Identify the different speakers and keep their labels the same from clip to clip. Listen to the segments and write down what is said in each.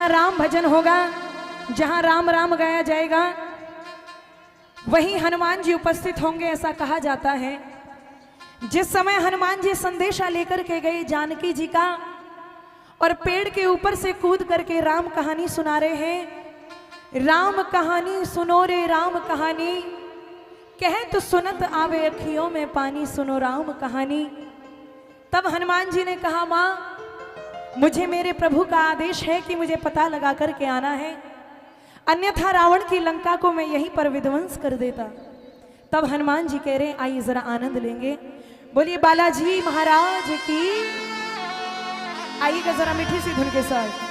Speaker 1: राम भजन होगा, जहां राम राम गाया जाएगा वहीं हनुमान जी उपस्थित होंगे, ऐसा कहा जाता है। जिस समय हनुमान जी संदेशा लेकर के गए जानकी जी का और पेड़ के ऊपर से कूद करके राम कहानी सुना रहे हैं। राम कहानी सुनो रे राम कहानी, कहे तो सुनत आवे अखियों में पानी, सुनो राम कहानी। तब हनुमान जी ने कहा, माँ मुझे मेरे प्रभु का आदेश है कि मुझे पता लगा करके आना है, अन्यथा रावण की लंका को मैं यहीं पर विध्वंस कर देता। तब हनुमान जी कह रहे, आइए जरा आनंद लेंगे, बोलिए बालाजी महाराज की। आइएगा जरा मीठी सी धुन के साथ।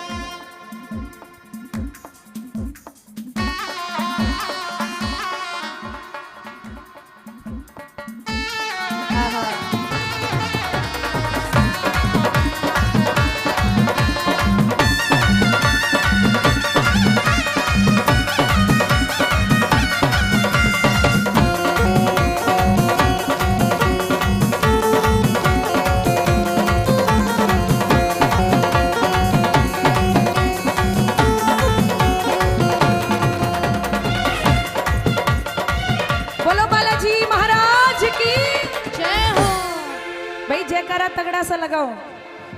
Speaker 1: तगड़ा सा लगाओ।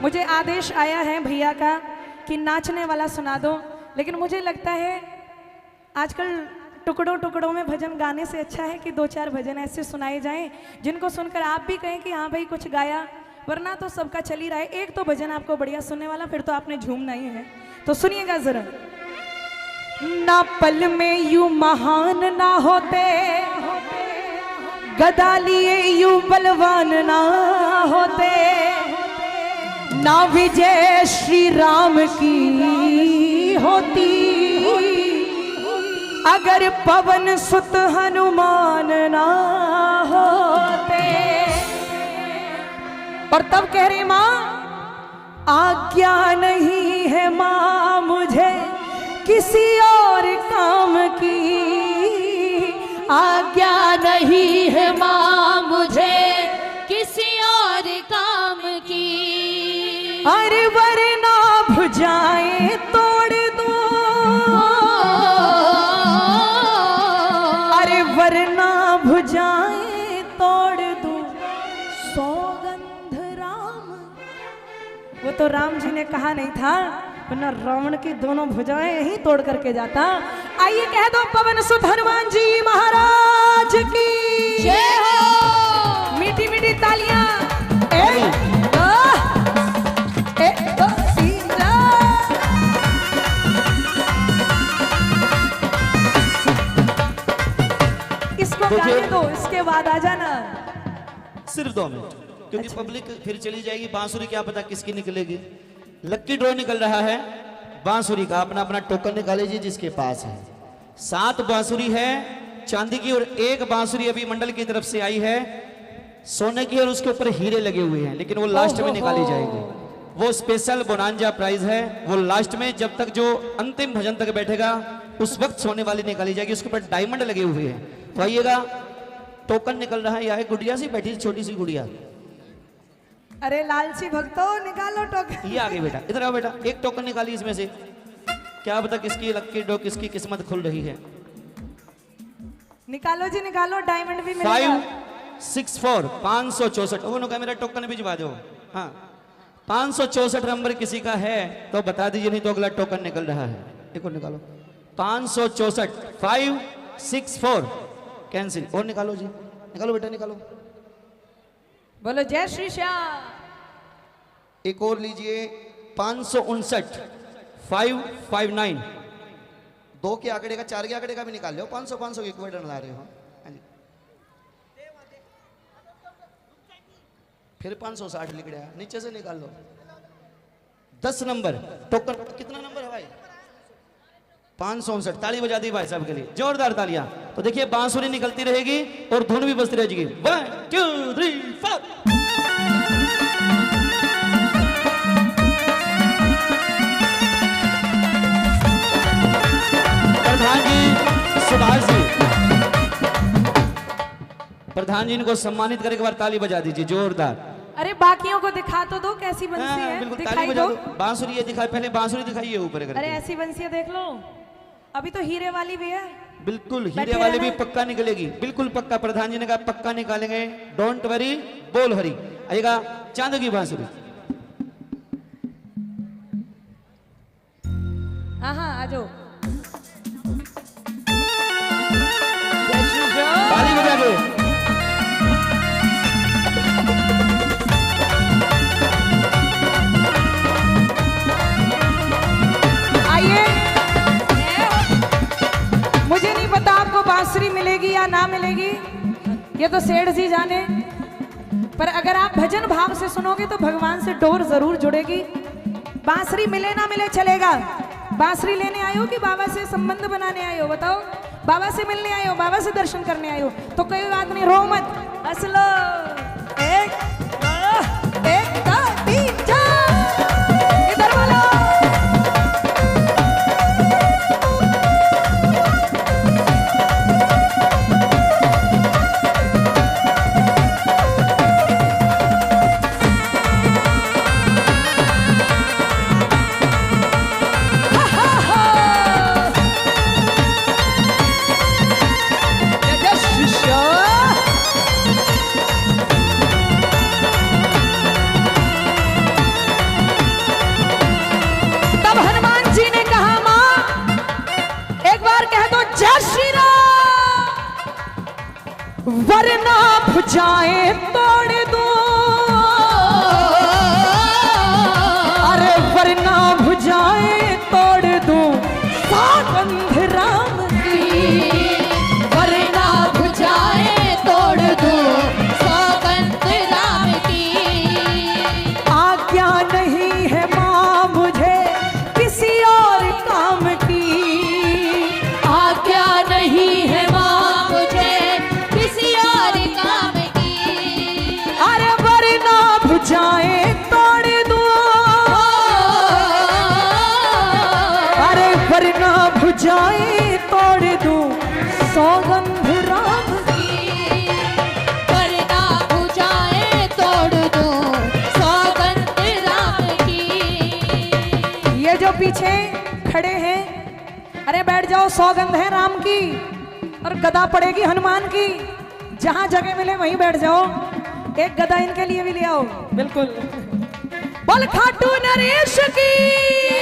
Speaker 1: मुझे आदेश आया है भैया का कि नाचने वाला सुना दो, लेकिन मुझे लगता है आजकल टुकड़ों टुकड़ों में भजन गाने से अच्छा है कि दो चार भजन ऐसे सुनाए जाएं जिनको सुनकर आप भी कहें कि हाँ भाई कुछ गाया, वरना तो सबका चल ही रहा है। एक तो भजन आपको बढ़िया सुनने वाला, फिर तो आपने झूमना ही है। तो सुनिएगा जरा। ना पल में यूं महान ना होते, गदा लिए यूं बलवान ना होते, ना विजय श्री राम की होती, अगर पवन सुत हनुमान ना होते। और तब कह रही मां, आज्ञा नहीं है मां मुझे किसी और काम की,
Speaker 2: आज्ञा नहीं है मां मुझे किसी और काम की,
Speaker 1: अरे वरना भुजाएं तोड़ दूं, अरे वरना भुजाएं तोड़ दूं, सौगंध राम। वो तो राम जी ने कहा नहीं था, वरना रावण की दोनों भुजाएं यही तोड़ करके जाता। आइए कह दो पवन सुत हनुमान जी महाराज की
Speaker 2: जय हो।
Speaker 1: मीठी मीठी तालियां। इसको गाने दो, इसके बाद आ जाना।
Speaker 3: सिर्फ 2 मिनट, क्योंकि पब्लिक फिर चली जाएगी। बांसुरी क्या पता किसकी निकलेगी। लक्की ड्रॉ निकल रहा है बांसुरी का। अपना अपना टोकन निकालीजिए जिसके पास है। 7 बांसुरी है चांदी की और 1 बांसुरी अभी मंडल की तरफ से आई है सोने की, और उसके ऊपर हीरे लगे हुए हैं, लेकिन वो लास्ट में निकाली जाएगी। वो स्पेशल बोनांजा प्राइज है, वो लास्ट में, जब तक जो अंतिम भजन तक बैठेगा उस वक्त सोने वाली निकाली जाएगी। उसके ऊपर डायमंड लगे हुए हैं। तो आइएगा, टोकन निकल रहा है। यह गुड़िया सी बैठी, छोटी सी गुड़िया।
Speaker 1: अरे लालची भक्तों, निकालो टोकन।
Speaker 3: ये आ गई बेटा, इधर आओ बेटा। एक टोकन निकाली इसमें से, क्या पता किसकी लक्की ड्रॉ, किसकी किस्मत खुल रही है।
Speaker 1: निकालो जी निकालो, डायमंड भी मिलेगा।
Speaker 3: 564 564। वो कहा मेरा टोकन भिजवा दो। हाँ, 564 नंबर किसी का है तो बता दीजिए, नहीं तो अगला टोकन निकल रहा है। देखो निकालो, 564 564 कैंसिल। और निकालो जी, निकालो बेटा निकालो।
Speaker 1: बोलो जय श्री श्याम।
Speaker 3: एक और लीजिए, 559 559। 2 के आंकड़े का, 4 के आंकड़े का भी निकाल लो। 500 500 एक वर्ड ला रहे हो। फिर 560 लिख रहा है, नीचे से निकाल लो। 10 नंबर टोकन। कितना नंबर है भाई? 559। ताली बजा दी भाई साहब के लिए, जोरदार तालियां। तो देखिए बांसुरी निकलती रहेगी और धुन भी बजती रहेगी। 1 2 3 4। प्रधान जी, सुभाष जी, प्रधान जी इनको सम्मानित करके एक बार ताली बजा दीजिए जोरदार।
Speaker 1: अरे बाकियों को दिखा तो दो कैसी बंसी
Speaker 3: हाँ,
Speaker 1: है,
Speaker 3: बिल्कुल ताली
Speaker 1: दिखाई
Speaker 3: बजा
Speaker 1: दो।
Speaker 3: दो। बांसुरी ये दिखाई, पहले बांसुरी दिखाइए ऊपर
Speaker 1: अरे
Speaker 3: करके।
Speaker 1: ऐसी बंसियां देख लो, अभी तो हीरे वाली भी है।
Speaker 3: बिल्कुल हीरे
Speaker 1: बैठे
Speaker 3: वाली भी
Speaker 1: रहना।
Speaker 3: पक्का निकलेगी, बिल्कुल पक्का। प्रधान जी ने कहा पक्का निकालेंगे, डोंट वरी, बोल हरी। आइएगा चांद की बांसुरी।
Speaker 1: हाँ हाँ आ जाओ।
Speaker 3: ताली बजा के।
Speaker 1: आइए, मुझे नहीं पता आपको बांसुरी मिलेगी या ना मिलेगी, ये तो सेठ जी जाने, पर अगर आप भजन भाव से सुनोगे तो भगवान से डोर जरूर जुड़ेगी। बांसुरी मिले ना मिले चलेगा। बांसुरी लेने आए हो कि बाबा से संबंध बनाने आए हो? बताओ, बाबा से मिलने आए हो, बाबा से दर्शन करने आए हो, तो कोई बात नहीं, रो मत, हंस लो। एक दो तीन चार, इधर बोलो। तब हनुमान जी ने कहा, मां एक बार कह दो जय श्री राम, वरना भुजाएं तोड़ दो। अरे वरना भुजाएं तोड़ दो, सौगंध राम की।
Speaker 2: वरना भुजाएं तोड़ दो, सौगंध राम की।
Speaker 1: आज्ञा नहीं है मां मुझे किसी और काम की।
Speaker 2: आज्ञा नहीं है मां मुझे किसी और काम की।
Speaker 1: अरे वरना भुजाएं तोड़ दो। अरे वरना भुजाएं तोड़ दो, सौगंध राम की।
Speaker 2: वरना भुजाएं तोड़ दो, सौगंध राम की।
Speaker 1: ये जो पीछे खड़े हैं, अरे बैठ जाओ, सौगंध है राम की और गदा पड़ेगी हनुमान की। जहां जगह मिले वहीं बैठ जाओ। एक गदा इनके लिए भी ले आओ। बिल्कुल, बोल खाटू नरेश की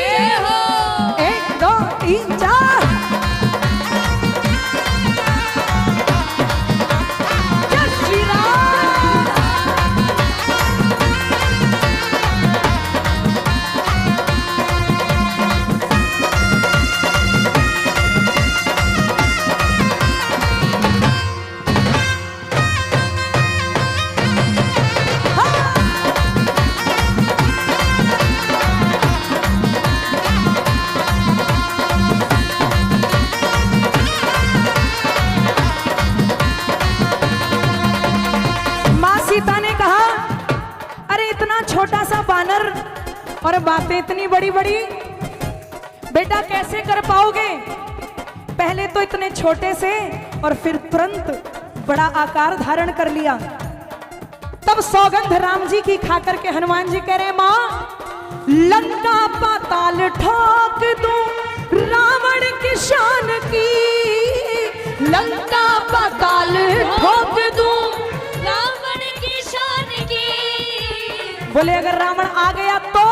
Speaker 2: जय हो।
Speaker 1: 1 2 3 4। जय श्री राम। माँ सीता ने कहा, अरे इतना छोटा सा बानर और बातें इतनी बड़ी बड़ी, बेटा कैसे कर पाओगे? पहले तो इतने छोटे से और फिर तुरंत बड़ा आकार धारण कर लिया। तब सौगंध राम जी की खाकर के हनुमान जी कह रहे, माँ लंका पाताल ठोक दूं रावण की शान की। लंका पाताल ठोक दूं।
Speaker 2: रावण की शान की।
Speaker 1: बोले अगर रावण आ गया तो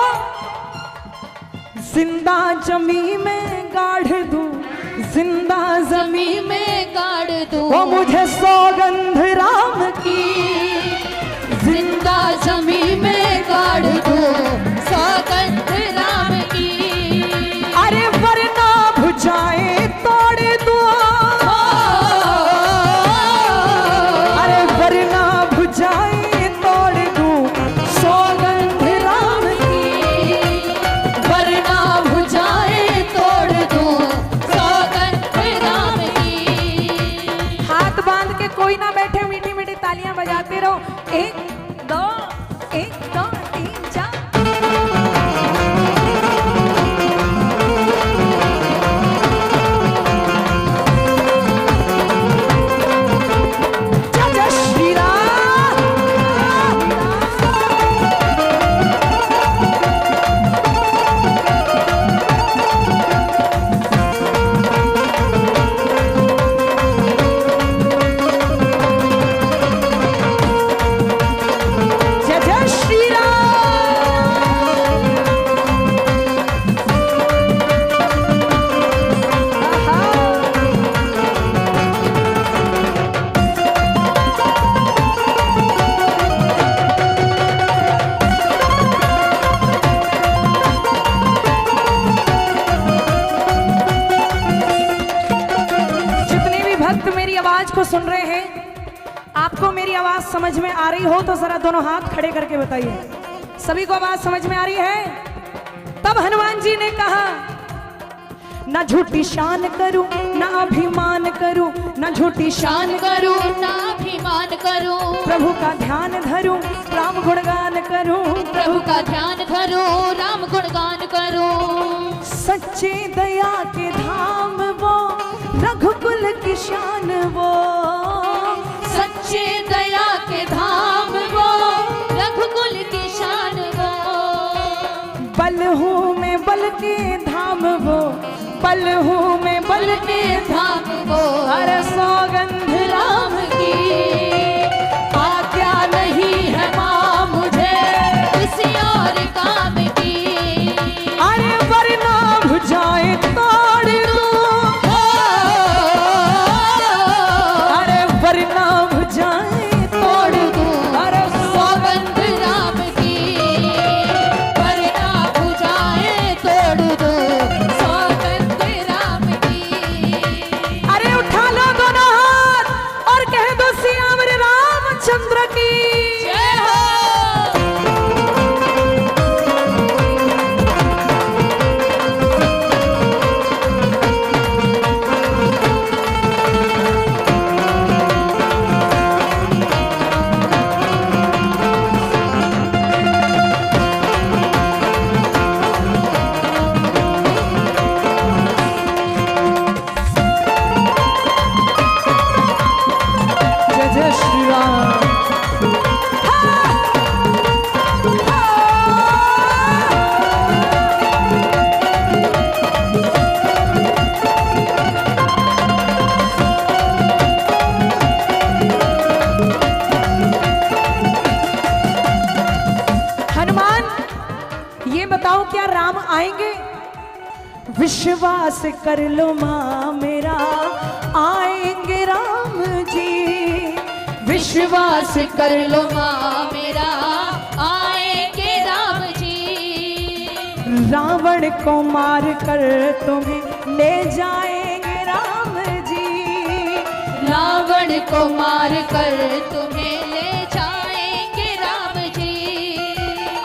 Speaker 1: जिंदा जमी में गाड़ दूं, जिंदा जमी
Speaker 2: जमी में गाड़ दूं।
Speaker 1: वो मुझे सौगंध राम की।
Speaker 2: जिंदा जमी में गाड़ दूं, सौगंध राम की।
Speaker 1: अरे वरना भुजाएं तोड़ दो। अरे वरना भुजाएं तोड़ दो, सौगंध राम की।
Speaker 2: वरना भुजाएं तोड़ दूं, सौगंध राम की।
Speaker 1: हाथ बांध के कोई ना बैठे, मीठी मीठी तालियां बजाते रहो। 1 2 1 2 3 4। जय जय श्री राम। को सुन रहे हैं, आपको मेरी आवाज समझ में आ रही हो तो जरा दोनों हाथ खड़े करके बताइए। सभी को आवाज समझ में आ रही है? तब हनुमान जी ने कहा, ना झूठी शान करूं ना अभिमान करूं, ना झूठी शान
Speaker 2: करूं ना अभिमान करूं,
Speaker 1: प्रभु का ध्यान धरूं राम गुणगान करूं,
Speaker 2: प्रभु का ध्यान धरूं राम गुणगान करूं।
Speaker 1: सच्चे दया के धाम वो रघुकुल की शान वो,
Speaker 2: सच्चे दया के धाम वो रघुकुल की शान वो।
Speaker 1: बल हूँ मैं बल के धाम वो, बल हूँ मैं बल के
Speaker 2: धाम वो,
Speaker 1: हर सौगंध राम
Speaker 2: की आज्ञा नहीं है माँ मुझे किसी और काम की।
Speaker 1: अरे वरना भुजाएं तोड़ दूं, अरे वरना भुजाएं तोड़ दूं, अरे
Speaker 2: सौगंध राम की वरना भुजाएं तोड़ दूं, सौगंध राम की।
Speaker 1: अरे उठा लो दोनों हाथ और कह दो सियावर रामचंद्र की
Speaker 2: जय हो।
Speaker 1: जय जय श्री राम। हनुमान, ये बताओ क्या राम आएंगे? विश्वास कर लो माँ मेरा, आएंगे राम जी।
Speaker 2: विश्वास कर लो माँ मेरा, आएंगे राम जी।
Speaker 1: रावण को मार कर तुम्हें ले जाएंगे राम जी।
Speaker 2: रावण को मार कर तुम्हें ले जाएंगे राम जी।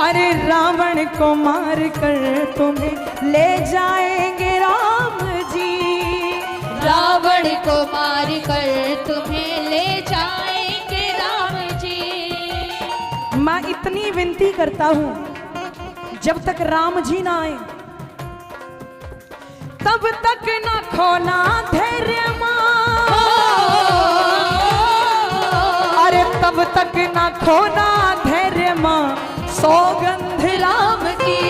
Speaker 1: अरे रावण को मार कर तुम्हें ले जाएंगे राम जी।
Speaker 2: रावण को मार कर तुम्हें ले जाएंगे राम जी।
Speaker 1: मैं इतनी विनती करता हूँ, जब तक राम जी ना आए तब तक ना खोना धैर्य माँ, अरे तब तक ना खोना धैर्य माँ, सौगंध राम की।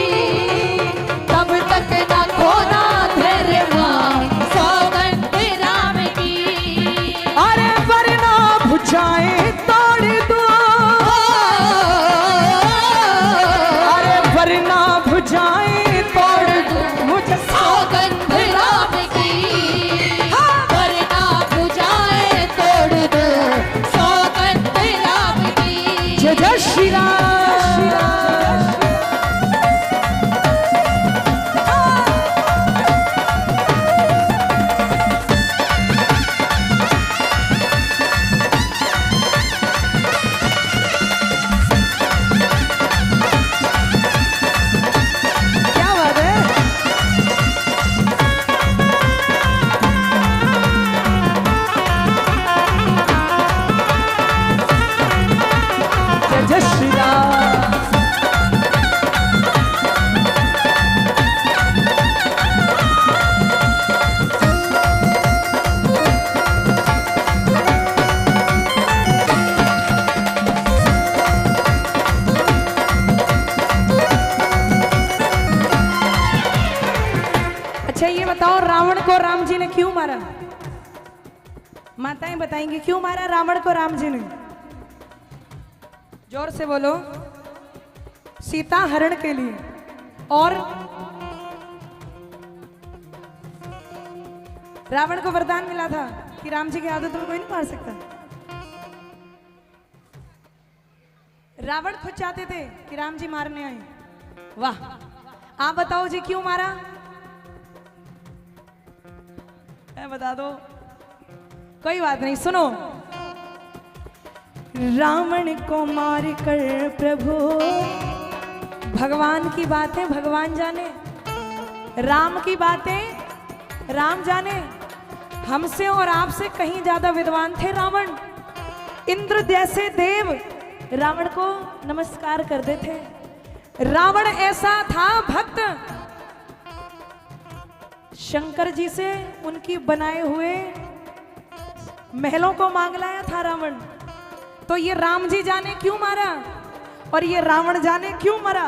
Speaker 2: तब तक ना खोना धैर्य माँ, सौगंध राम की।
Speaker 1: अरे वरना भुजाएं तोड़ दो, अरे वरना भुजाएं तोड़ दो मुझे
Speaker 2: सौगंध राम की वरना भुजाएं तोड़ दो, सौगंध राम की।
Speaker 1: जय जय श्री राम। क्या बात है? जय जय श्री राम। अच्छा ये बताओ, रावण को राम जी ने क्यों मारा? माताएं बताएंगी क्यों मारा रावण को राम जी ने? जोर से बोलो। सीता हरण के लिए। और रावण को वरदान मिला था कि राम जी की आदत में कोई नहीं मार सकता। रावण खुद चाहते थे कि राम जी मारने आए। वाह, आप बताओ जी क्यों मारा? बता दो। कोई बात नहीं, सुनो। रावण को मार कर प्रभु, भगवान की बातें भगवान जाने, राम की बातें राम जाने। हमसे और आपसे कहीं ज्यादा विद्वान थे रावण। इंद्र जैसे देव रावण को नमस्कार करते थे। रावण ऐसा था भक्त, शंकर जी से उनकी बनाए हुए महलों को मांग लाया था रावण। तो ये राम जी जाने क्यों मारा और ये रावण जाने क्यों मरा।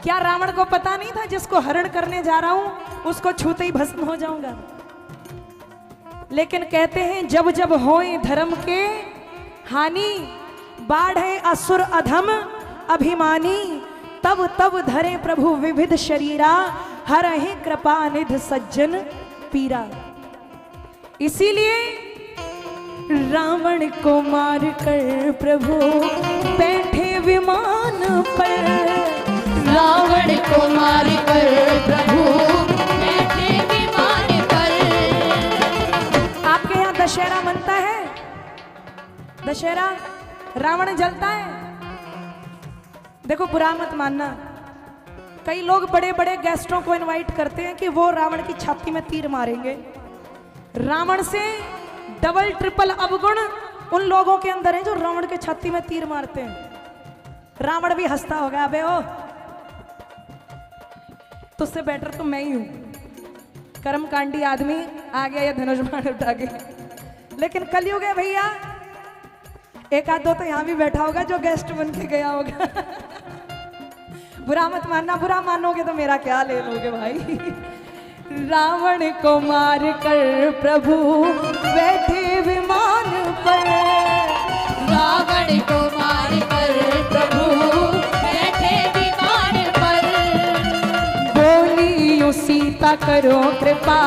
Speaker 1: क्या रावण को पता नहीं था जिसको हरण करने जा रहा हूं उसको छूते ही भस्म हो जाऊंगा। लेकिन कहते हैं जब जब होए धर्म के हानि, बाढ़े असुर अधम अभिमानी, तब तब धरे प्रभु विविध शरीरा, हरहि कृपा निध सज्जन पीरा। इसीलिए रावण को मार कर प्रभु बैठे विमान पर,
Speaker 2: रावण को मार कर प्रभु बैठे विमान पर।
Speaker 1: आपके यहाँ दशहरा मनता है? दशहरा रावण जलता है? देखो बुरा मत मानना, कई लोग बड़े बड़े गेस्टों को इनवाइट करते हैं कि वो रावण की छाती में तीर मारेंगे। रावण से डबल ट्रिपल अवगुण उन लोगों के अंदर है जो रावण के छाती में तीर मारते हैं। रावण भी हंसता होगा, अबे ओ तुझसे बेटर तो मैं ही हूं, कर्मकांडी आदमी आ गया ये धनुष बाण उठा के। लेकिन कलयुग है भैया, एक आध दो तो यहां भी बैठा होगा जो गेस्ट बन के गया होगा। बुरा मत मानना, बुरा मानोगे तो मेरा क्या ले लोगे भाई। रावण को मार कर प्रभु बैठे विमान पर,
Speaker 2: रावण को मार कर प्रभु बैठे विमान पर।
Speaker 1: बोली सीता करो कृपा